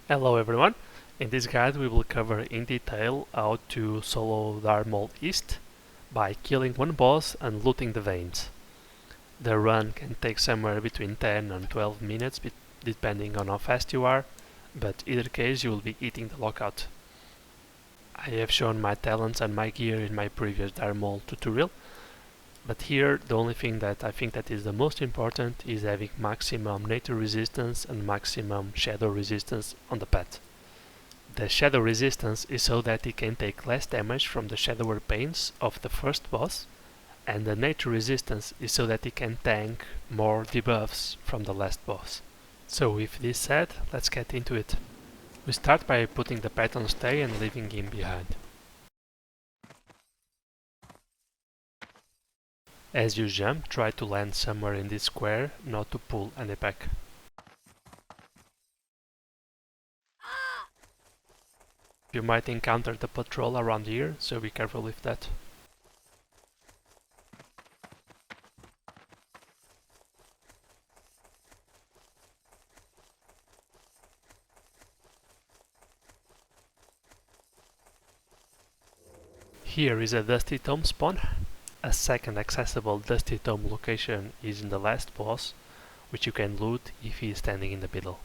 Hello everyone, in this guide we will cover in detail how to solo Dire Maul East by killing one boss and looting the veins. The run can take somewhere between 10 and 12 minutes depending on how fast you are, but either case you will be eating the lockout. I have shown my talents and my gear in my previous Dire Maul tutorial, but here the only thing that I think that is the most important is having maximum nature resistance and maximum shadow resistance on the pet. The shadow resistance is so that it can take less damage from the shadower pains of the first boss, and the nature resistance is so that it can tank more debuffs from the last boss. So with this said, let's get into it. We start by putting the pet on stay and leaving him behind. As you jump, try to land somewhere in this square, not to pull any pack. You might encounter the patrol around here, so be careful with that. Here is a Dusty Tome spawn. A second accessible Dusty Tome location is in the last boss, which you can loot if he is standing in the middle.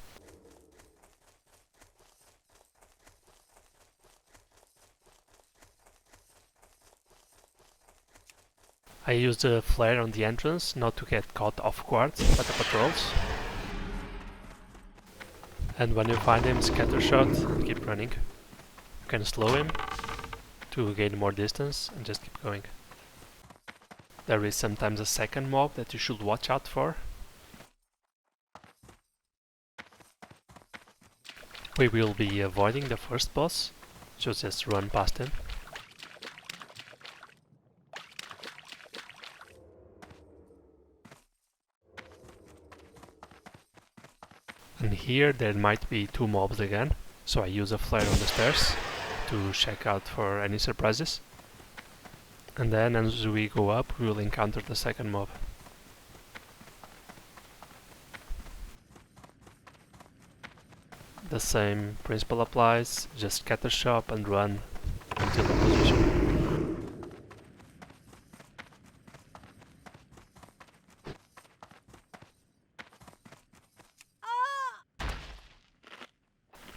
I used a flare on the entrance not to get caught off guard by the patrols. And when you find him, scatter shot and keep running. You can slow him to gain more distance and just keep going. There is sometimes a second mob that you should watch out for. We will be avoiding the first boss, so just run past him. And here there might be two mobs again, so I use a flare on the stairs to check out for any surprises. And then as we go up, we will encounter the second mob. The same principle applies, just scatter shot and run until the position.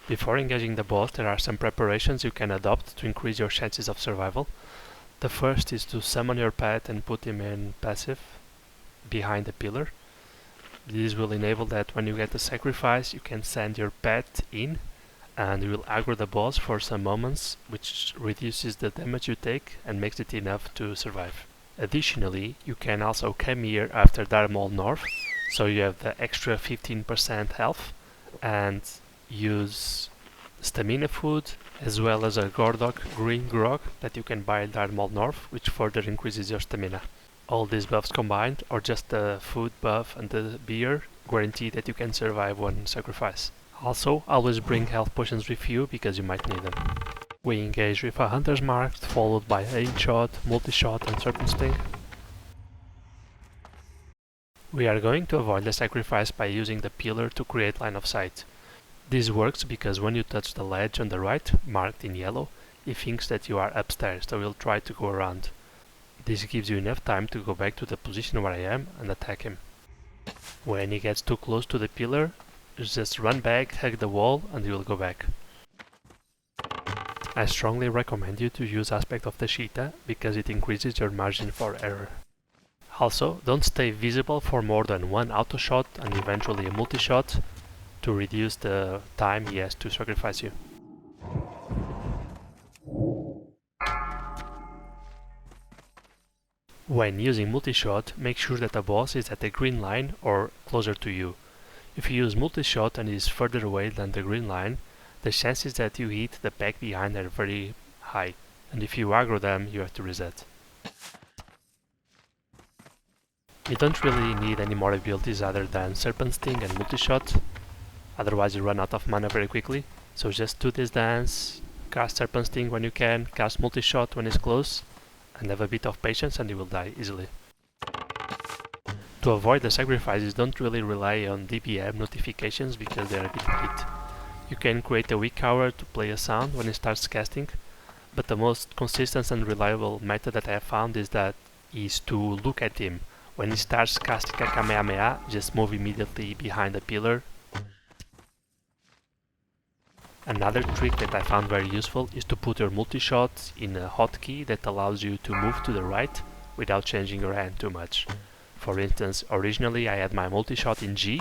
Before engaging the boss, there are some preparations you can adopt to increase your chances of survival. The first is to summon your pet and put him in passive, behind the pillar. This will enable that when you get a sacrifice, you can send your pet in and you will aggro the boss for some moments, which reduces the damage you take and makes it enough to survive. Additionally, you can also come here after Dire Maul North, so you have the extra 15% health, and use stamina food as well as a Gordok green grog that you can buy at Dire Maul North, which further increases your stamina. All these buffs combined, or just the food buff and the beer, guarantee that you can survive one sacrifice. Also, always bring health potions with you because you might need them. We engage with a Hunter's Mark, followed by aim shot, multi-shot and serpent sting. We are going to avoid the sacrifice by using the pillar to create line of sight. This works because when you touch the ledge on the right, marked in yellow, he thinks that you are upstairs, so he'll try to go around. This gives you enough time to go back to the position where I am and attack him. When he gets too close to the pillar, just run back, hug the wall and he will go back. I strongly recommend you to use Aspect of the Cheetah because it increases your margin for error. Also, don't stay visible for more than one auto shot and eventually a multi-shot to reduce the time he has to sacrifice you. When using multi-shot, make sure that the boss is at the green line or closer to you. If you use multi-shot and is further away than the green line, the chances that you hit the pack behind are very high, and if you aggro them, you have to reset. You don't really need any more abilities other than Serpent Sting and multi-shot, otherwise you run out of mana very quickly, so just do this dance, cast Serpent Sting when you can, cast multi-shot when it's close, and have a bit of patience and you will die easily. To avoid the sacrifices, don't really rely on DPM notifications because they are a bit late. You can create a weak hour to play a sound when it starts casting, but the most consistent and reliable method that I have found is to look at him. When he starts casting a Kamehameha, just move immediately behind the pillar. Another trick that I found very useful is to put your multi-shot in a hotkey that allows you to move to the right without changing your hand too much. For instance, originally I had my multi-shot in G,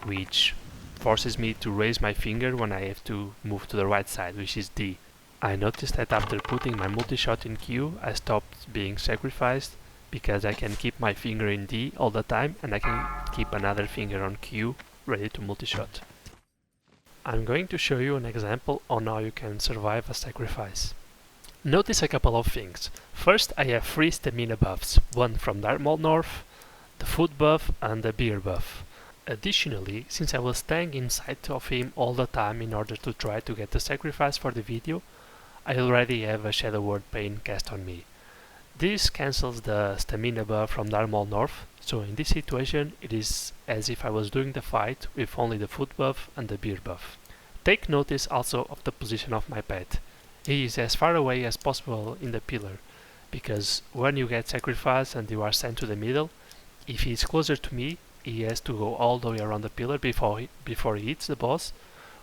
which forces me to raise my finger when I have to move to the right side, which is D. I noticed that after putting my multi-shot in Q, I stopped being sacrificed because I can keep my finger in D all the time and I can keep another finger on Q ready to multi-shot. I'm going to show you an example on how you can survive a sacrifice. Notice a couple of things. First, I have 3 stamina buffs, one from Dire Maul North, the food buff and the beer buff. Additionally, since I was staying inside of him all the time in order to try to get the sacrifice for the video, I already have a Shadow Word Pain cast on me. This cancels the stamina buff from Dire Maul North, so in this situation it is as if I was doing the fight with only the food buff and the beer buff. Take notice also of the position of my pet. He is as far away as possible in the pillar, because when you get sacrificed and you are sent to the middle, if he is closer to me, he has to go all the way around the pillar before he hits the boss,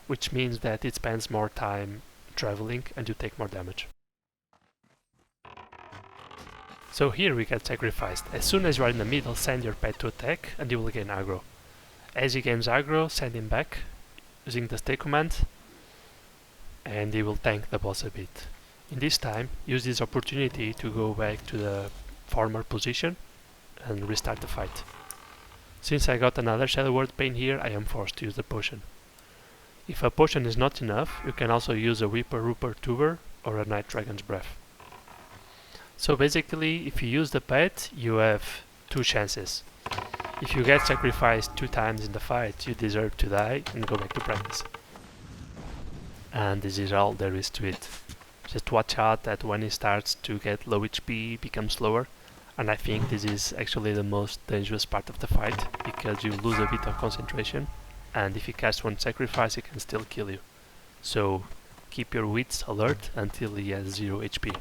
which means that it spends more time traveling and you take more damage. So here we get sacrificed. As soon as you are in the middle, send your pet to attack and you will gain aggro. As he gains aggro, send him back using the stay command and he will tank the boss a bit. In this time, use this opportunity to go back to the former position and restart the fight. Since I got another Shadow Word Pain here, I am forced to use the potion. If a potion is not enough, you can also use a Whipper Rooper Tuber or a Night Dragon's Breath. So basically, if you use the pet, you have 2 chances. If you get sacrificed 2 times in the fight, you deserve to die and go back to practice. And this is all there is to it. Just watch out that when he starts to get low HP, he becomes slower. And I think this is actually the most dangerous part of the fight, because you lose a bit of concentration, and if he casts one sacrifice, he can still kill you. So keep your wits alert until he has 0 HP.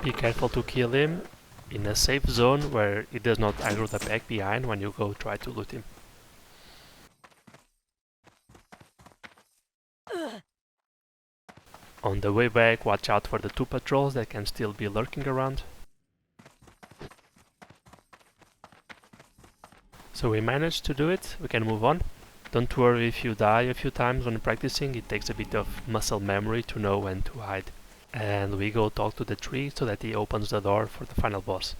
Be careful to kill him in a safe zone where it does not aggro the pack behind when you go try to loot him. On the way back, watch out for the 2 patrols that can still be lurking around. So we managed to do it, we can move on. Don't worry if you die a few times when practicing, it takes a bit of muscle memory to know when to hide. And we go talk to the tree so that he opens the door for the final boss.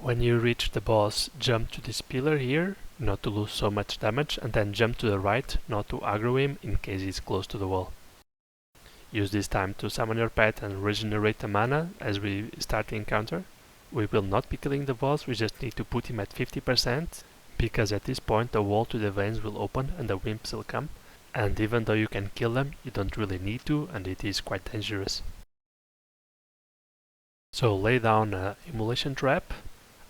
When you reach the boss, jump to this pillar here, not to lose so much damage, and then jump to the right, not to aggro him in case he's close to the wall. Use this time to summon your pet and regenerate the mana as we start the encounter. We will not be killing the boss, we just need to put him at 50%, because at this point the wall to the veins will open and the wimps will come, and even though you can kill them, you don't really need to, and it is quite dangerous. So lay down an immolation trap,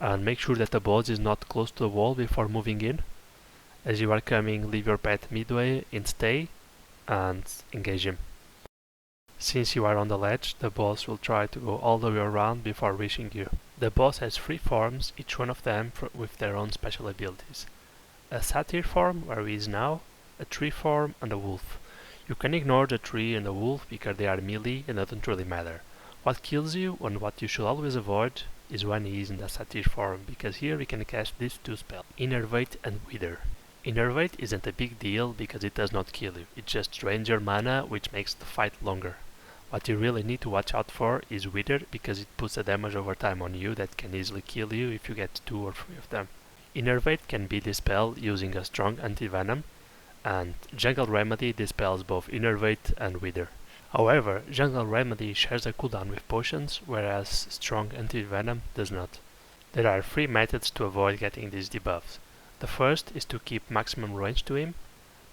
and make sure that the boss is not close to the wall before moving in. As you are coming, leave your pet midway in stay and engage him. Since you are on the ledge, the boss will try to go all the way around before reaching you. The boss has 3 forms, each one of them with their own special abilities. A satyr form, where he is now, a tree form and a wolf. You can ignore the tree and the wolf because they are melee and doesn't really matter. What kills you and what you should always avoid is when he is in the satyr form, because here we can cast these two spells, Innervate and Wither. Innervate isn't a big deal because it does not kill you, it just drains your mana, which makes the fight longer. What you really need to watch out for is Wither, because it puts a damage over time on you that can easily kill you if you get 2 or 3 of them. Innervate can be dispelled using a strong anti-venom, and Jungle Remedy dispels both Innervate and Wither. However, Jungle Remedy shares a cooldown with potions, whereas strong anti-venom does not. There are 3 methods to avoid getting these debuffs. The first is to keep maximum range to him,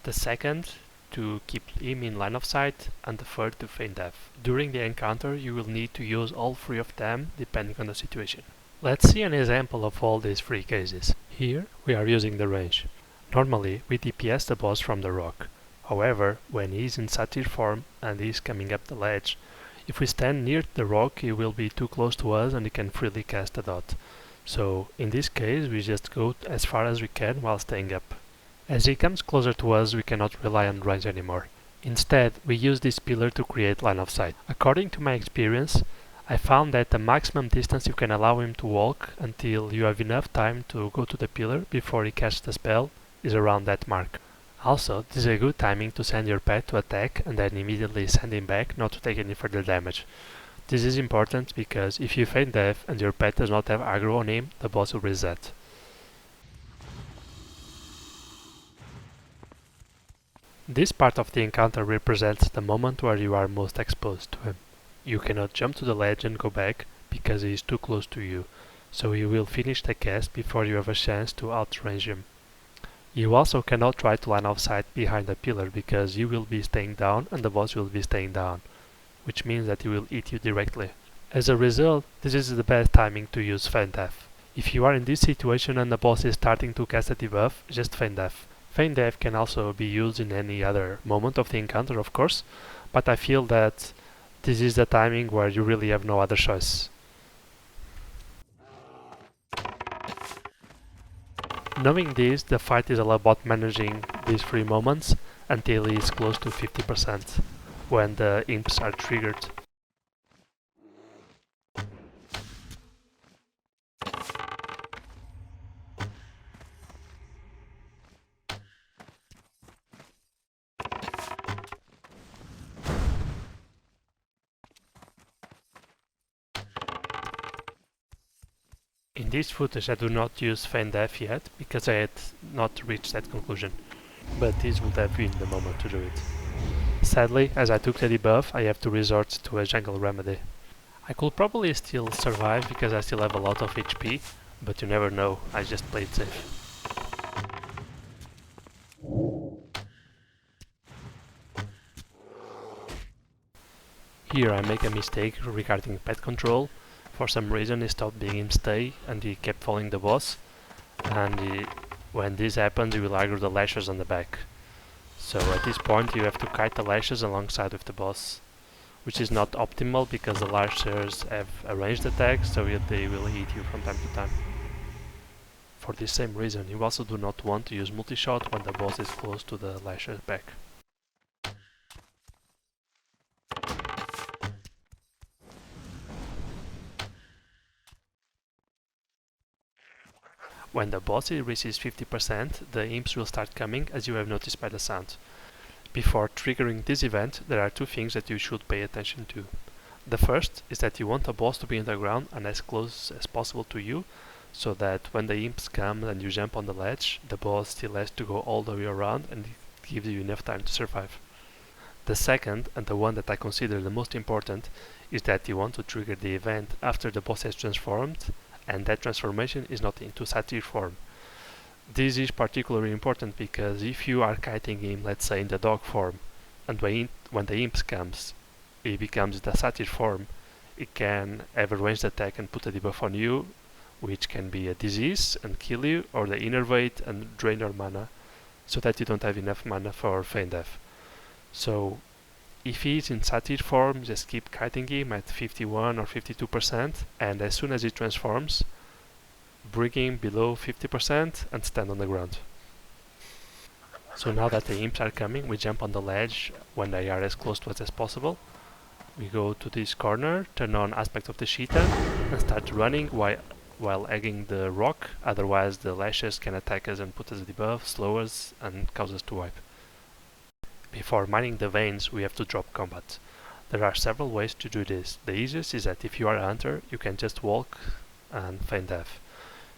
the second to keep him in line of sight, and the third to feign death. During the encounter you will need to use all 3 of them depending on the situation. Let's see an example of all these 3 cases. Here we are using the range. Normally we DPS the boss from the rock. However, when he is in satyr form and he is coming up the ledge, if we stand near the rock he will be too close to us and he can freely cast a dot. So in this case we just go as far as we can while staying up. As he comes closer to us we cannot rely on range anymore. Instead we use this pillar to create line of sight. According to my experience, I found that the maximum distance you can allow him to walk until you have enough time to go to the pillar before he casts the spell is around that mark. Also, this is a good timing to send your pet to attack and then immediately send him back not to take any further damage. This is important because if you feign death and your pet does not have aggro on him, the boss will reset. This part of the encounter represents the moment where you are most exposed to him. You cannot jump to the ledge and go back because he is too close to you, so he will finish the cast before you have a chance to outrange him. You also cannot try to line of sight behind the pillar because you will be staying down and the boss will be staying down, which means that he will eat you directly. As a result, this is the best timing to use feign death. If you are in this situation and the boss is starting to cast a debuff, just feign death. Feign death can also be used in any other moment of the encounter, of course, but I feel that this is the timing where you really have no other choice. Knowing this, the fight is all about managing these 3 moments until he is close to 50% when the imps are triggered. In this footage I do not use feign death yet because I had not reached that conclusion, but this would have been the moment to do it. Sadly, as I took the debuff, I have to resort to a jungle remedy. I could probably still survive because I still have a lot of HP, but you never know, I just played safe. Here I make a mistake regarding pet control. For some reason he stopped being in stay and he kept following the boss, and when this happens he will aggro the lashes on the back. So at this point you have to kite the lashes alongside with the boss, which is not optimal because the lashers have a ranged attack, so they will hit you from time to time. For this same reason you also do not want to use multi-shot when the boss is close to the lasher's back. When the boss reaches 50%, the imps will start coming, as you have noticed by the sound. Before triggering this event, there are 2 things that you should pay attention to. The first is that you want the boss to be on the ground and as close as possible to you, so that when the imps come and you jump on the ledge, the boss still has to go all the way around and it gives you enough time to survive. The second, and the one that I consider the most important, is that you want to trigger the event after the boss has transformed, and that transformation is not into satyr form. This is particularly important because if you are kiting him, let's say in the dog form, and when the imps comes, he becomes the satyr form, it can have a ranged attack and put a debuff on you, which can be a disease and kill you, or the innervate and drain your mana, so that you don't have enough mana for feign death. So if he is in satyr form, just keep kiting him at 51 or 52%, and as soon as he transforms, bring him below 50% and stand on the ground. So now that the imps are coming, we jump on the ledge when they are as close to us as possible, We go to this corner, turn on aspect of the cheetah, and start running while egging the rock, otherwise the lashes can attack us and put us debuff, slow us, and cause us to wipe. Before mining the veins, we have to drop combat. There are several ways to do this. The easiest is that if you are a hunter, you can just walk and feign death.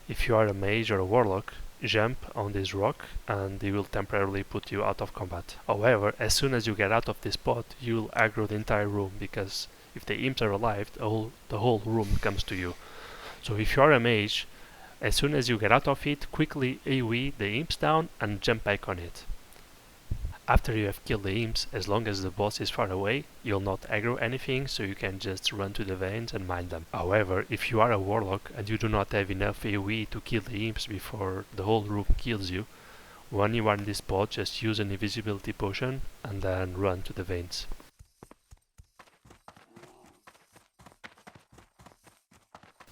If you are a mage or a warlock, jump on this rock and they will temporarily put you out of combat. However, as soon as you get out of this spot, you'll aggro the entire room, because if the imps are alive, the whole room comes to you. So if you are a mage, as soon as you get out of it, quickly AoE the imps down and jump back on it. After you have killed the imps, as long as the boss is far away, you'll not aggro anything, so you can just run to the veins and mine them. However, if you are a warlock and you do not have enough AoE to kill the imps before the whole room kills you, when you are in this spot, just use an invisibility potion and then run to the veins.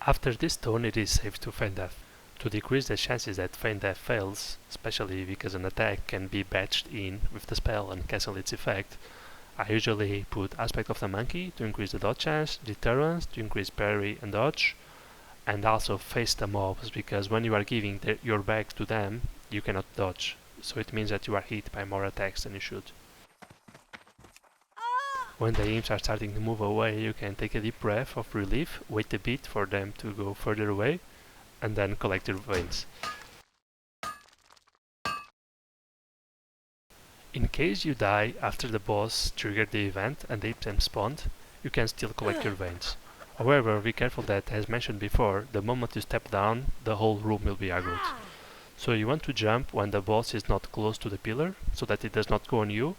After this turn, it is safe to feign death. To decrease the chances that feign death fails, especially because an attack can be batched in with the spell and cancel its effect, I usually put aspect of the monkey to increase the dodge chance, deterrence to increase parry and dodge, and also face the mobs, because when you are giving your back to them, you cannot dodge, so it means that you are hit by more attacks than you should. When the imps are starting to move away, you can take a deep breath of relief, wait a bit for them to go further away, and then collect your veins. In case you die after the boss triggered the event and the imps spawned, you can still collect your veins. However, be careful that, as mentioned before, the moment you step down, the whole room will be aggroed. So you want to jump when the boss is not close to the pillar, so that it does not go on you,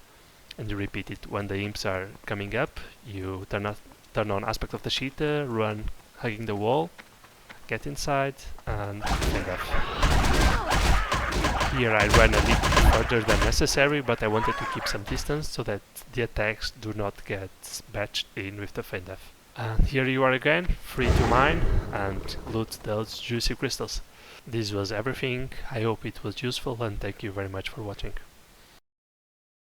and you repeat it. When the imps are coming up, you turn on aspect of the cheetah, run hugging the wall, get inside, and end up. Here I ran a little further than necessary, but I wanted to keep some distance so that the attacks do not get batched in with the feign death. And here you are again, free to mine and loot those juicy crystals. This was everything. I hope it was useful, and thank you very much for watching.